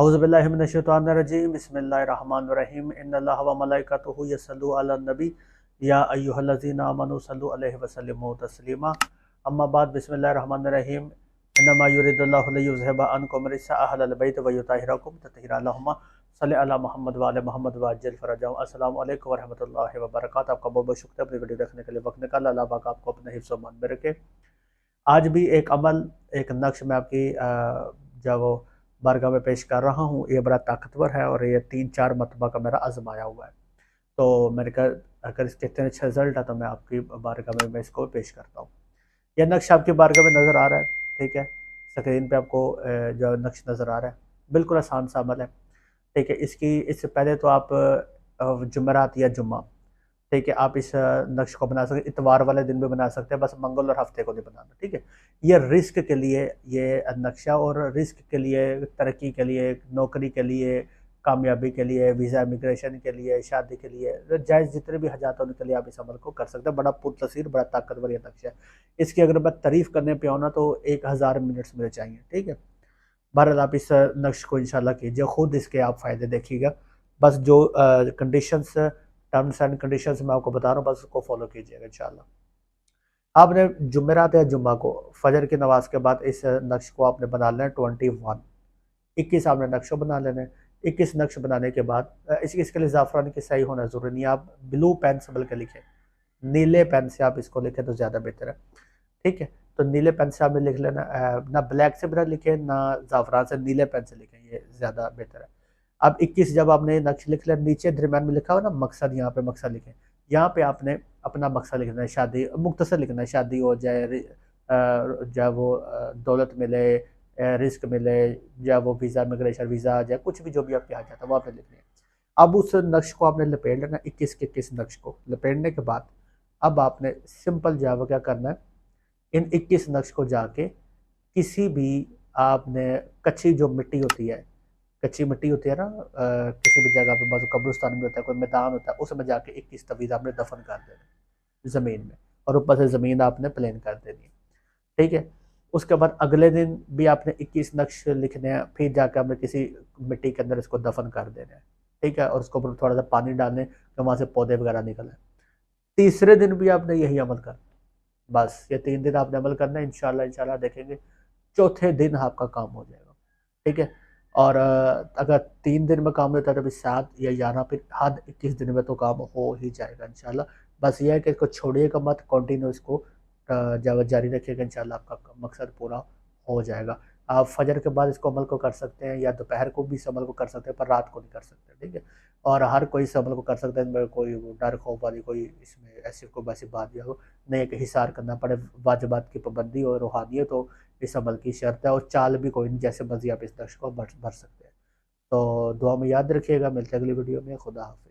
اعوذ باللہ من الشیطان الرجیم بسم اللہ الرحمن الرحیم ان اللہ و ملائکتہ یصلون علی النبی یا ایہا الذین آمنوا صلوا علیہ وسلموا تسلیما اما بعد بسم اللہ الرحمن الرحیم انما یرید اللہ لیذھب عنکم الرجس اہل البیت ویطہرکم تطہیرا اللہم صلی علی محمد وعلی محمد وعجل فرجهم۔ السلام علیکم ورحمۃ اللہ وبرکاتہ۔ آپ کا بہت بہت شکریہ اپنی ویڈیو دیکھنے کے لیے وقت نکالا۔ اللہ پاک آپ کو اپنے حفظ و امان میں رکھے۔ آج بھی ایک عمل، ایک نقش میں آپ کی جو وہ بارگاہ میں پیش کر رہا ہوں۔ یہ بڑا طاقتور ہے اور یہ 3-4 مرتبہ کا میرا آزمایا ہوا ہے، تو میں نے کہا اگر اس کے اتنے اچھا رزلٹ ہے تو میں آپ کی بارگاہ میں اس کو پیش کرتا ہوں۔ یہ نقش آپ کی بارگاہ میں نظر آ رہا ہے، ٹھیک ہے، اسکرین پہ آپ کو جو نقش نظر آ رہا ہے، بالکل آسان سا عمل ہے، ٹھیک ہے۔ اس سے پہلے تو آپ جمعرات یا جمعہ، ٹھیک ہے، آپ اس نقش کو بنا سکتے، اتوار والے دن بھی بنا سکتے ہیں، بس منگل اور ہفتے کو نہیں بنانا، ٹھیک ہے۔ یہ رزق کے لیے یہ نقشہ، اور رزق کے لیے، ترقی کے لیے، نوکری کے لیے، کامیابی کے لیے، ویزا امیگریشن کے لیے، شادی کے لیے، جائز جتنے بھی حاجات ہیں ان کے لیے آپ اس عمل کو کر سکتے ہیں۔ بڑا پرتاثیر، بڑا طاقتور یہ نقشہ ہے۔ اس کی اگر میں تعریف کرنے پہ آؤں نا تو 1000 منٹس مجھے چاہیے، ٹھیک ہے۔ بہرحال آپ اس نقش کو انشاءاللہ کیجئے، خود اس کے آپ فائدے دیکھیے گا۔ بس جو کنڈیشنز، ٹرمز اینڈ کنڈیشنز میں آپ کو بتا رہا ہوں، بس اس کو فالو کیجئے گا انشاءاللہ۔ آپ نے جمعرات یا جمعہ کو فجر کی نماز کے بعد اس نقش کو آپ نے بنا لینا ہے 21 آپ نے نقش بنا لینا ہے۔ 21 نقش بنانے کے بعد اس کے لیے زعفران کی صحیح ہونا ضروری نہیں، آپ بلو پین سے بلکہ لکھیں، نیلے پین سے آپ اس کو لکھیں تو زیادہ بہتر ہے، ٹھیک ہے۔ تو نیلے پین سے آپ نے لکھ لینا، نہ بلیک سے بھی نہ لکھیں نہ زعفران سے، نیلے پین سے لکھیں، یہ زیادہ بہتر ہے۔ اب 21 جب آپ نے نقش لکھ لیا، نیچے درمیان میں لکھا ہو نا مقصد، یہاں پہ مقصد لکھیں، یہاں پہ آپ نے اپنا مقصد لکھنا ہے، شادی، مختصر لکھنا ہے، شادی ہو جائے، جائے وہ دولت ملے، رزق ملے، یا وہ ویزا امیگریشن ویزا آ جائے، کچھ بھی جو بھی آپ کے آ جاتا ہے وہ آپ نے لکھنا ہے۔ اب اس نقش کو آپ نے لپیٹ لینا، 21 کے 21 نقش کو لپیٹنے کے بعد اب آپ نے سمپل جو ہے وہ کیا کرنا ہے، ان 21 نقش کو جا کے کسی بھی، آپ نے کچھی جو مٹی ہوتی ہے، کچی مٹی ہوتی ہے نا، کسی بھی جگہ پہ، بعض قبرستان میں ہوتا ہے، کوئی میدان ہوتا ہے، اس میں جا کے 21 تویز آپ نے دفن کر دینا زمین میں، اور اوپر سے زمین آپ نے پلین کر دینی ہے، ٹھیک ہے۔ اس کے بعد اگلے دن بھی آپ نے 21 نقش لکھنے ہیں، پھر جا کے آپ نے کسی مٹی کے اندر اس کو دفن کر دینا ہے، ٹھیک ہے، اور اس کو اوپر تھوڑا سا پانی ڈالنے کہ وہاں سے پودے وغیرہ نکلیں۔ تیسرے دن بھی آپ نے یہی عمل کرنا، بس یہ 3 دن آپ نے عمل کرنا ہے، انشاءاللہ دیکھیں گے چوتھے دن آپ کا کام ہو جائے گا، ٹھیک ہے۔ اور اگر 3 دن میں کام ہوتا ہے تو 7 یا 11، پھر حد 21 دن میں تو کام ہو ہی جائے گا انشاءاللہ۔ بس یہ ہے کہ اس کو چھوڑیے گا مت، کنٹینیو اس کو جاری رکھیے گا، انشاءاللہ آپ کا مقصد پورا ہو جائے گا۔ آپ فجر کے بعد اس کو عمل کو کر سکتے ہیں، یا دوپہر کو بھی اس عمل کو کر سکتے ہیں، پر رات کو نہیں کر سکتے، ٹھیک ہے۔ اور ہر کوئی اس عمل کو کر سکتا ہے، ان میں کوئی ڈر خوف والی کوئی اس میں ایسی کوئی ویسی بات یا ہو نہیں کہ حصار کرنا پڑے، واجبات کی پابندی اور روحانیت ہو، اس عمل کی شرط ہے، اور چال بھی کوئی نہیں، جیسے مرضی آپ اس نقش کو بھر سکتے ہیں۔ تو دعا میں یاد رکھیے گا، ملتے ہیں اگلی ویڈیو میں، خدا حافظ۔